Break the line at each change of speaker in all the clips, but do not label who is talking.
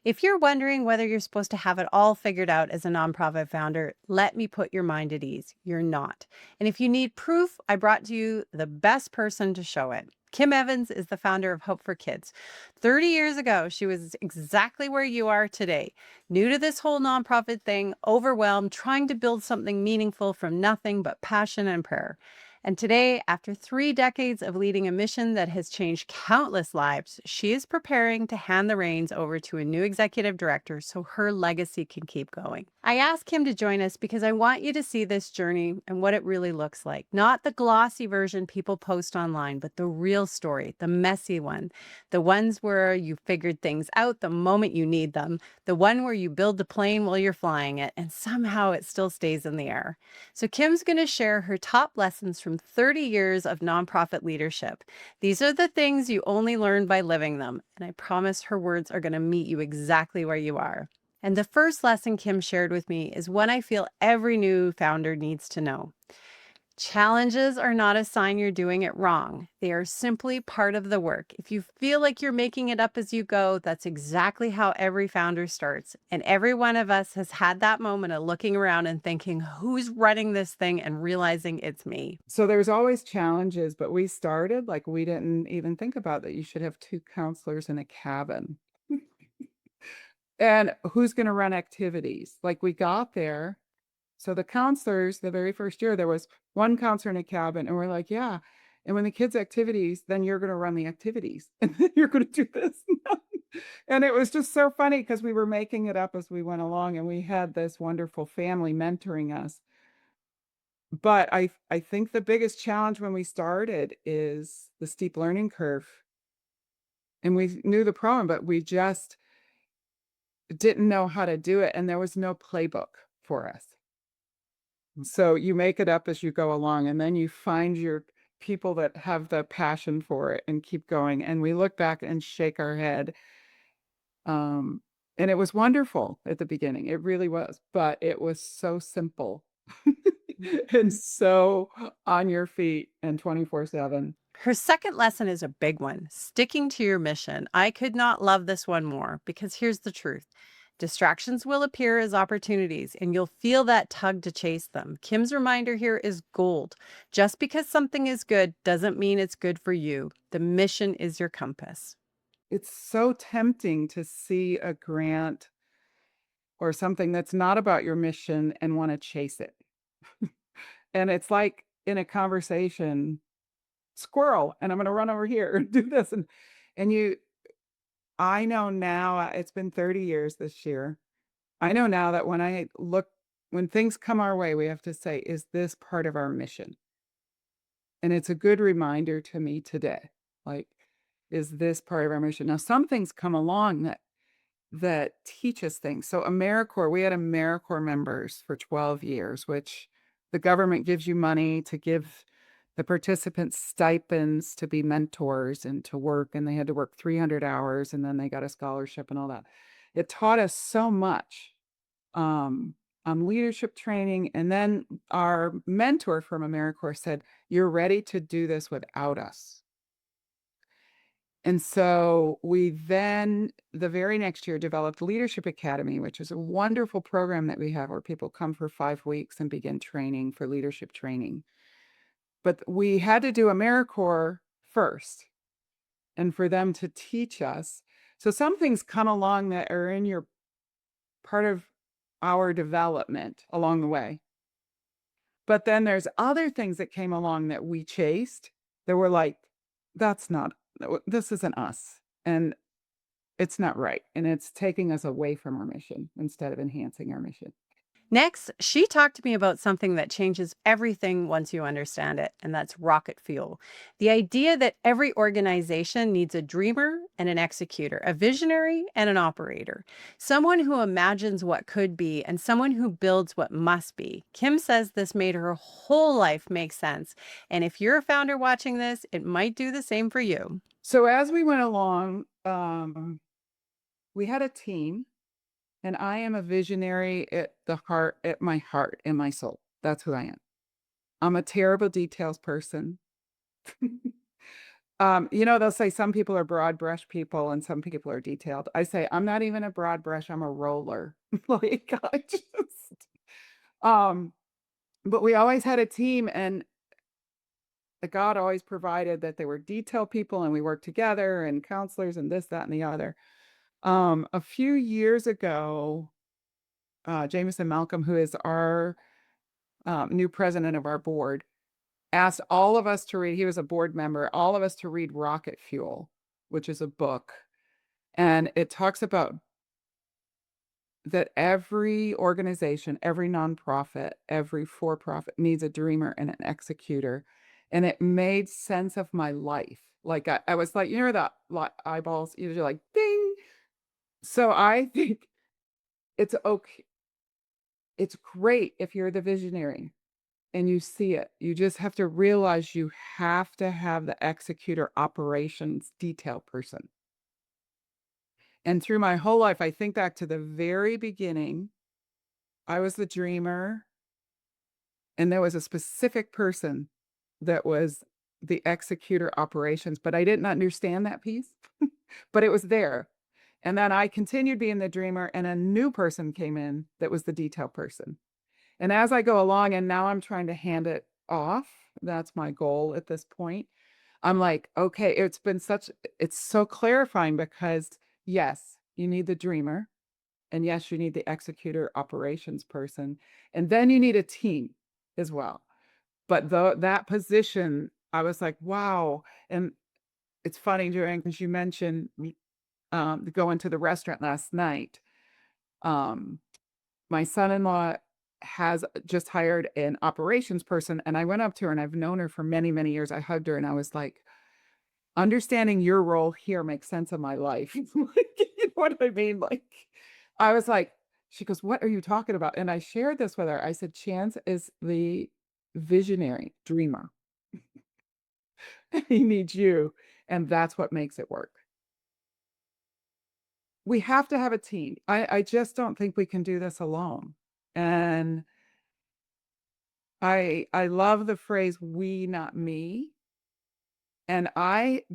If you're wondering whether you're supposed to have it all figured out as a nonprofit founder, let me put your mind at ease. You're not. And if you need proof, I brought to you the best person to show it. Kim Evans is the founder of Hope for Kids. 30 years ago, she was exactly where you are today, new to this whole nonprofit thing, overwhelmed, trying to build something meaningful from nothing but passion and prayer. And today, after 3 decades of leading a mission that has changed countless lives, she is preparing to hand the reins over to a new executive director so her legacy can keep going. I asked him to join us because I want you to see this journey and what it really looks like. Not the glossy version people post online, but the real story, the messy one, the ones where you figured things out the moment you need them, the one where you build the plane while you're flying it, and somehow it still stays in the air. So, Kim's going to share her top lessons from 30 years of nonprofit leadership. These are the things you only learn by living them. And I promise her words are going to meet you exactly where you are. And the first lesson Kim shared with me is one I feel every new founder needs to know. Challenges are not a sign you're doing it wrong. They are simply part of the work. If you feel like you're making it up as you go, that's exactly how every founder starts. And every one of us has had that moment of looking around and thinking, who's running this thing, and realizing it's me.
So there's always challenges, but we started like we didn't even think about that you should have 2 counselors in a cabin. And who's gonna run activities? Like, we got there, so the counselors, the very first year, there was 1 counselor in a cabin, and we're like, "Yeah, and when the kids' activities, then you're gonna run the activities, and then you're gonna do this." And it was just so funny because we were making it up as we went along, and we had this wonderful family mentoring us. But I think the biggest challenge when we started is the steep learning curve, and we knew the problem, but we just didn't know how to do it, and there was no playbook for us. So you make it up as you go along, and then you find your people that have the passion for it and keep going, and we look back and shake our head, um, and it was wonderful at the beginning, it really was, but it was so simple and so on your feet and 24/7.
Her second lesson is a big one, sticking to your mission. I could not love this one more because here's the truth. Distractions will appear as opportunities, and you'll feel that tug to chase them. Kim's reminder here is gold. Just because something is good doesn't mean it's good for you. The mission is your compass.
It's so tempting to see a grant or something that's not about your mission and wanna chase it. And it's like in a conversation, "Squirrel, and I'm gonna run over here and do this," and you I know now, it's been 30 years this year. I know now that when things come our way, we have to say, "Is this part of our mission?" And it's a good reminder to me today, like, "Is this part of our mission?" Now, some things come along that teach us things. So AmeriCorps, we had AmeriCorps members for 12 years, which the government gives you money to give the participants stipends to be mentors and to work, and they had to work 300 hours, and then they got a scholarship and all that. It taught us so much, on leadership training, and then our mentor from AmeriCorps said, "You're ready to do this without us." And so we then, the very next year, developed Leadership Academy, which is a wonderful program that we have where people come for 5 weeks and begin training for leadership training. But we had to do AmeriCorps first and for them to teach us. So some things come along that are in your part of our development along the way. But then there's other things that came along that we chased that were like, "That's not, this isn't us." And it's not right, and it's taking us away from our mission instead of enhancing our mission.
Next, she talked to me about something that changes everything once you understand it, and that's rocket fuel. The idea that every organization needs a dreamer and an executor, a visionary and an operator, someone who imagines what could be and someone who builds what must be. Kim says this made her whole life make sense. And if you're a founder watching this, it might do the same for you.
So as we went along, we had a team, and I am a visionary at my heart, in my soul. That's who I am. I'm a terrible details person. They'll say some people are broad brush people and some people are detailed. I say, I'm not even a broad brush, I'm a roller. Like, I just, um, but we always had a team, and God always provided that they were detailed people and we worked together and counselors and this, that, and the other. A few years ago, Jameson Malcolm, who is our new president of our board, asked all of us to read, he was a board member, all of us to read Rocket Fuel, which is a book. And it talks about that every organization, every nonprofit, every for profit needs a dreamer and an executor. And it made sense of my life. Like I was like, the eyeballs, you're like, ding. So I think it's okay. It's great if you're the visionary and you see it. You just have to realize you have to have the executor operations detail person. And through my whole life, I think back to the very beginning, I was the dreamer, and there was a specific person that was the executor operations, but I didn't understand that piece, but it was there. And then I continued being the dreamer, and a new person came in that was the detail person. And as I go along, and now I'm trying to hand it off, that's my goal at this point. I'm like, okay, it's so clarifying because yes, you need the dreamer. And yes, you need the executor operations person. And then you need a team as well. But that position, I was like, wow. And it's funny, Joanne, because you mentioned going to the restaurant last night. Um, my son-in-law has just hired an operations person, and I went up to her, and I've known her for many, many years. I hugged her and I was like, understanding your role here makes sense of my life. Like, you know what I mean? Like, I was like, she goes, what are you talking about? And I shared this with her. I said, Chance is the visionary dreamer. He needs you. And that's what makes it work. We have to have a team. I just don't think we can do this alone. And I love the phrase we, not me. And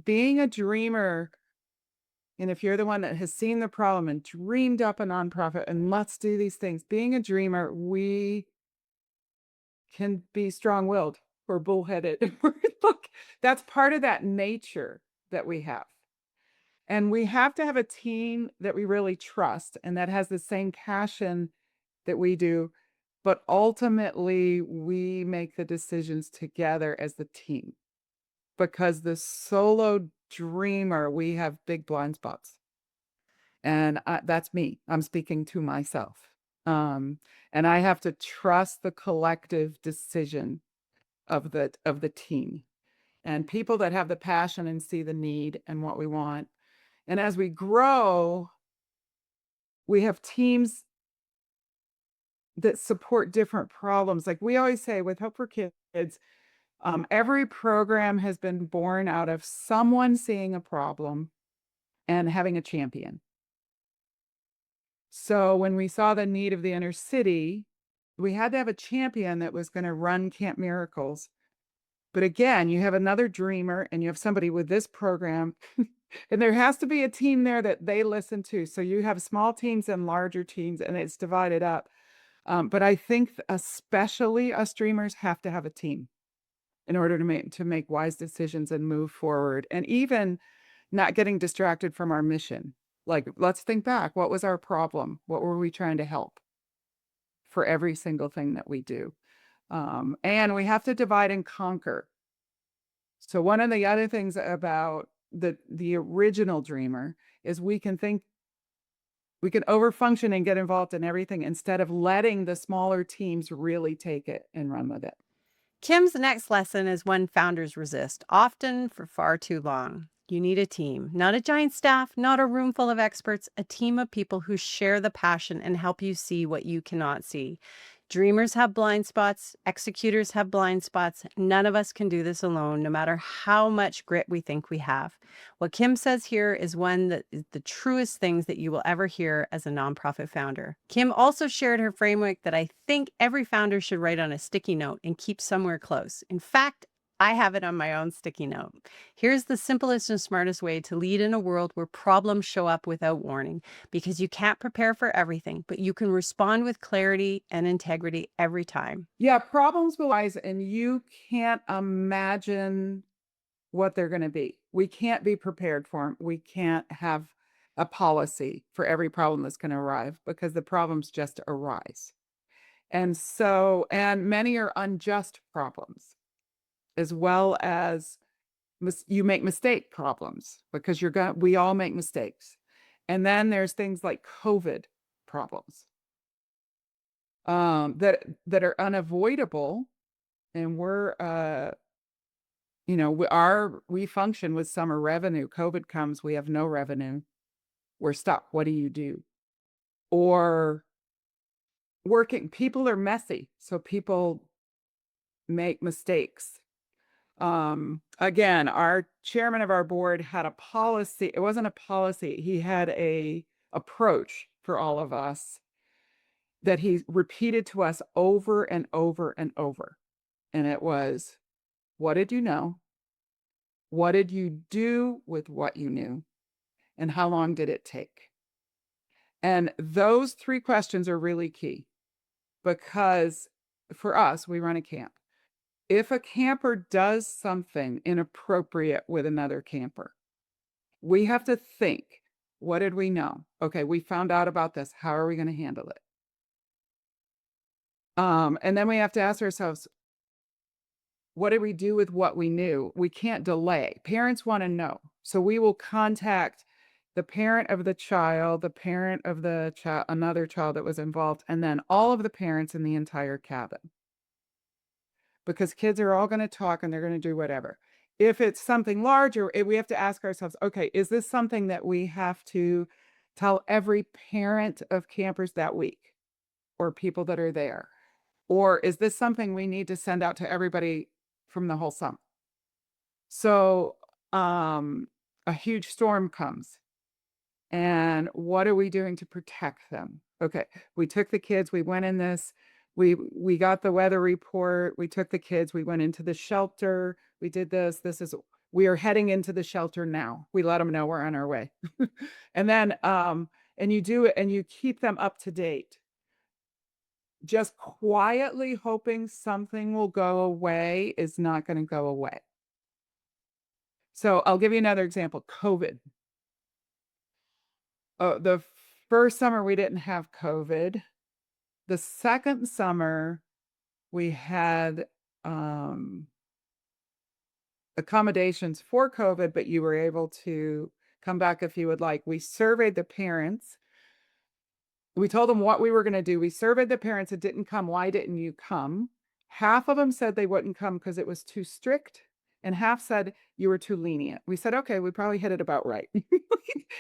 being a dreamer, and if you're the one that has seen the problem and dreamed up a nonprofit and let's do these things, being a dreamer, we can be strong-willed or bullheaded. Look, that's part of that nature that we have. And we have to have a team that we really trust and that has the same passion that we do. But ultimately, we make the decisions together as the team because the solo dreamer, we have big blind spots. And that's me. I'm speaking to myself. Um, and I have to trust the collective decision of the team and people that have the passion and see the need and what we want. And as we grow, we have teams that support different problems. Like we always say with Hope for Kids, every program has been born out of someone seeing a problem and having a champion. So when we saw the need of the inner city, we had to have a champion that was going to run Camp Miracles. But again, you have another dreamer and you have somebody with this program, and there has to be a team there that they listen to. So you have small teams and larger teams, and it's divided up. But I think especially us dreamers have to have a team in order to make wise decisions and move forward, and even not getting distracted from our mission. Like, let's think back. What was our problem? What were we trying to help for every single thing that we do? And we have to divide and conquer. So one of the other things about the original dreamer is we can overfunction and get involved in everything instead of letting the smaller teams really take it and run with it.
Kim's next lesson is one founders resist, often for far too long. You need a team, not a giant staff, not a room full of experts, a team of people who share the passion and help you see what you cannot see. Dreamers have blind spots, executors have blind spots. None of us can do this alone, no matter how much grit we think we have. What Kim says here is one that is the truest things that you will ever hear as a nonprofit founder. Kim also shared her framework that I think every founder should write on a sticky note and keep somewhere close. In fact, I have it on my own sticky note. Here's the simplest and smartest way to lead in a world where problems show up without warning, because you can't prepare for everything, but you can respond with clarity and integrity every time.
Yeah, problems will arise and you can't imagine what they're gonna be. We can't be prepared for them. We can't have a policy for every problem that's gonna arrive because the problems just arise. And many are unjust problems, as well as you make mistake problems because we all make mistakes. And then there's things like COVID problems that are unavoidable. And we function with summer revenue. COVID comes, we have no revenue. We're stuck. What do you do? Or working people are messy, so people make mistakes. Again, our chairman of our board had a policy. It wasn't a policy. He had a approach for all of us that he repeated to us over and over and over. And it was, what did you know? What did you do with what you knew? And how long did it take? And those three questions are really key because for us, we run a camp. If a camper does something inappropriate with another camper, we have to think, what did we know? Okay, we found out about this. How are we going to handle it? And then we have to ask ourselves, what did we do with what we knew? We can't delay. Parents want to know. So we will contact the parent of the child, the parent of the child, another child that was involved, and then all of the parents in the entire cabin. Because kids are all going to talk and they're going to do whatever. If it's something larger, we have to ask ourselves, okay, is this something that we have to tell every parent of campers that week or people that are there? Or is this something we need to send out to everybody from the whole summer? So, a huge storm comes. And what are we doing to protect them? Okay, we took the kids, we went in this, we got the weather report, we took the kids, we went into the shelter, we did we are heading into the shelter now. We let them know we're on our way. And then and you do it and you keep them up to date. Just quietly hoping something will go away is not going to go away. So I'll give you another example. COVID. Oh, the first summer we didn't have COVID. The second summer we had accommodations for COVID, but you were able to come back if you would like. We surveyed the parents. We told them what we were going to do. We surveyed the parents that didn't come. Why didn't you come? Half of them said they wouldn't come because it was too strict, and half said you were too lenient. We said, okay, we probably hit it about right.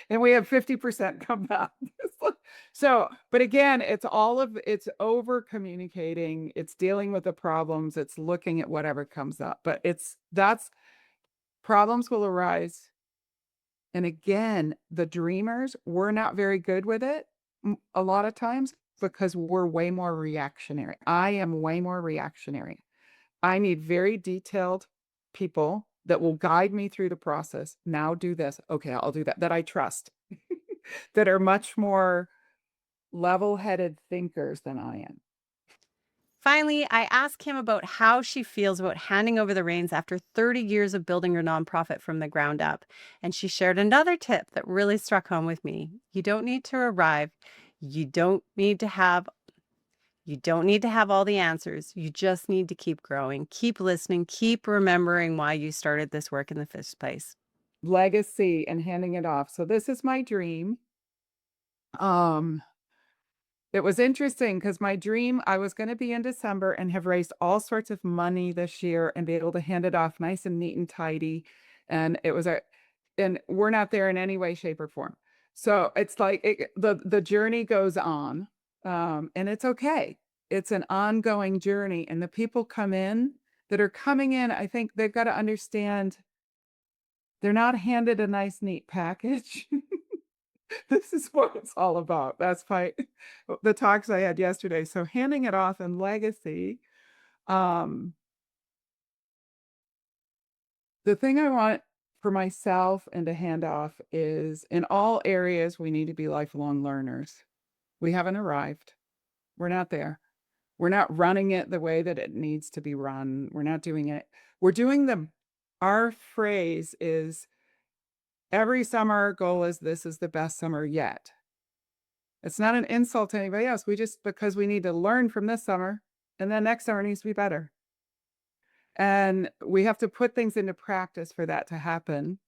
And we have 50% come back. So, but again, it's over communicating, it's dealing with the problems, it's looking at whatever comes up. But that's problems will arise. And again, the dreamers, we're not very good with it a lot of times because we're way more reactionary. I am way more reactionary. I need very detailed people that will guide me through the process. Now do this. Okay, I'll do that. That I trust, that are much more level-headed thinkers than I am.
Finally, I asked him about how she feels about handing over the reins after 30 years of building her nonprofit from the ground up. And she shared another tip that really struck home with me. You don't need to arrive. You don't need to have you don't need to have all the answers. You just need to keep growing, keep listening, keep remembering why you started this work in the first place.
Legacy and handing it off. So this is my dream. Um, It was interesting because my dream, I was going to be in December and have raised all sorts of money this year and be able to hand it off nice and neat and tidy. And and we're not there in any way, shape, or form. So it's like the journey goes on, and it's okay. It's an ongoing journey, and the people that are coming in. I think they've got to understand they're not handed a nice, neat package. This is what it's all about. That's the talks I had yesterday. So handing it off and legacy, um, The thing I want for myself and to hand off is in all areas, we need to be lifelong learners. We haven't arrived. We're not there. We're not running it the way that it needs to be run. We're not doing it. We're doing our phrase is every summer our goal is this is the best summer yet. It's not an insult to anybody else. We just, because we need to learn from this summer and then next summer needs to be better. And we have to put things into practice for that to happen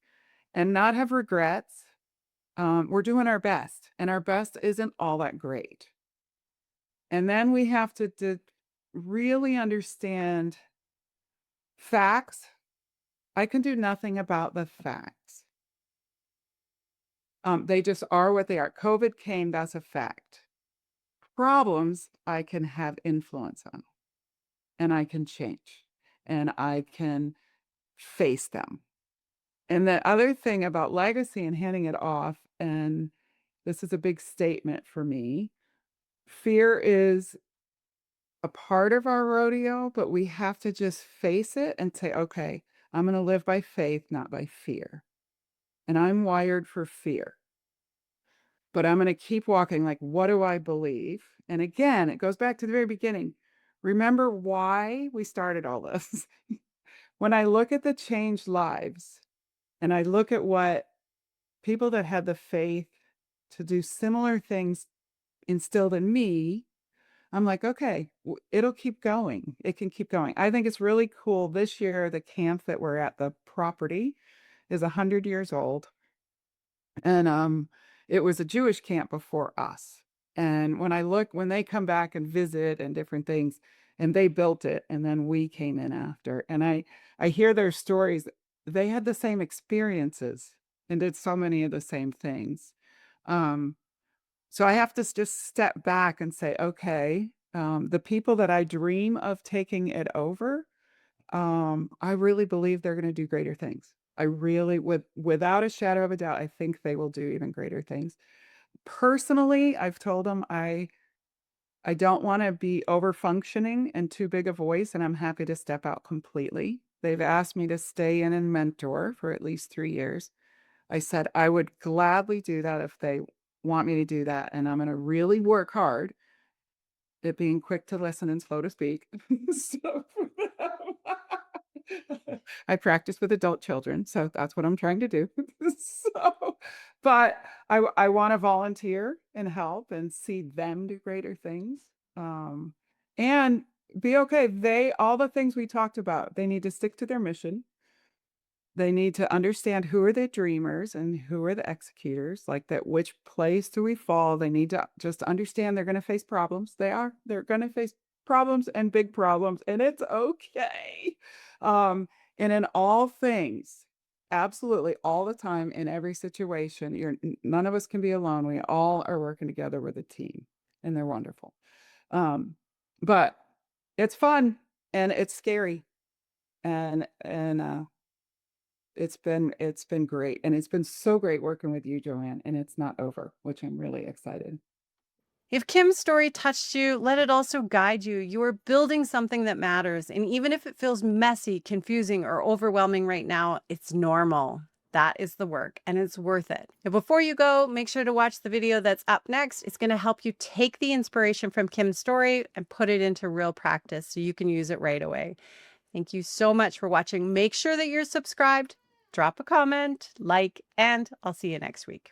and not have regrets. We're doing our best, and our best isn't all that great. And then we have to really understand facts. I can do nothing about the facts. They just are what they are. COVID came, that's a fact. Problems I can have influence on, and I can change, and I can face them. And the other thing about legacy and handing it off, and this is a big statement for me, fear is a part of our rodeo, but we have to just face it and say, okay, I'm going to live by faith, not by fear. And I'm wired for fear, but I'm going to keep walking. Like, what do I believe? And again, it goes back to the very beginning. Remember why we started all this. When I look at the changed lives and I look at what people that had the faith to do similar things instilled in me, I'm like, okay, it'll keep going. It can keep going. I think it's really cool. This year, the camp that we're at, the property is 100 years old. And it was a Jewish camp before us. And when they come back and visit and different things, and they built it, and then we came in after. And I hear their stories. They had the same experiences and did so many of the same things. Um, so I have to just step back and say, okay, the people that I dream of taking it over, I really believe they're going to do greater things. I really, without a shadow of a doubt, I think they will do even greater things. Personally, I've told them I don't want to be over functioning and too big a voice, and I'm happy to step out completely. They've asked me to stay in and mentor for at least 3 years. I said I would gladly do that if they want me to do that, and I'm going to really work hard at being quick to listen and slow to speak. So I practice with adult children, so that's what I'm trying to do. So, but I want to volunteer and help and see them do greater things. Um, and be okay. All the things we talked about, they need to stick to their mission. They need to understand who are the dreamers and who are the executors, like that, which place do we fall? They need to just understand they're going to face problems. They're going to face problems and big problems, and it's okay. Um, and in all things, absolutely all the time in every situation, none of us can be alone. We all are working together with a team, and they're wonderful. Um, but it's fun and it's scary and it's been great, and it's been so great working with you, Joanne, and it's not over, which I'm really excited.
If Kim's story touched you, let it also guide you. You are building something that matters. And even if it feels messy, confusing, or overwhelming right now, it's normal. That is the work, and it's worth it. Now, before you go, make sure to watch the video that's up next. It's going to help you take the inspiration from Kim's story and put it into real practice so you can use it right away. Thank you so much for watching. Make sure that you're subscribed, drop a comment, like, and I'll see you next week.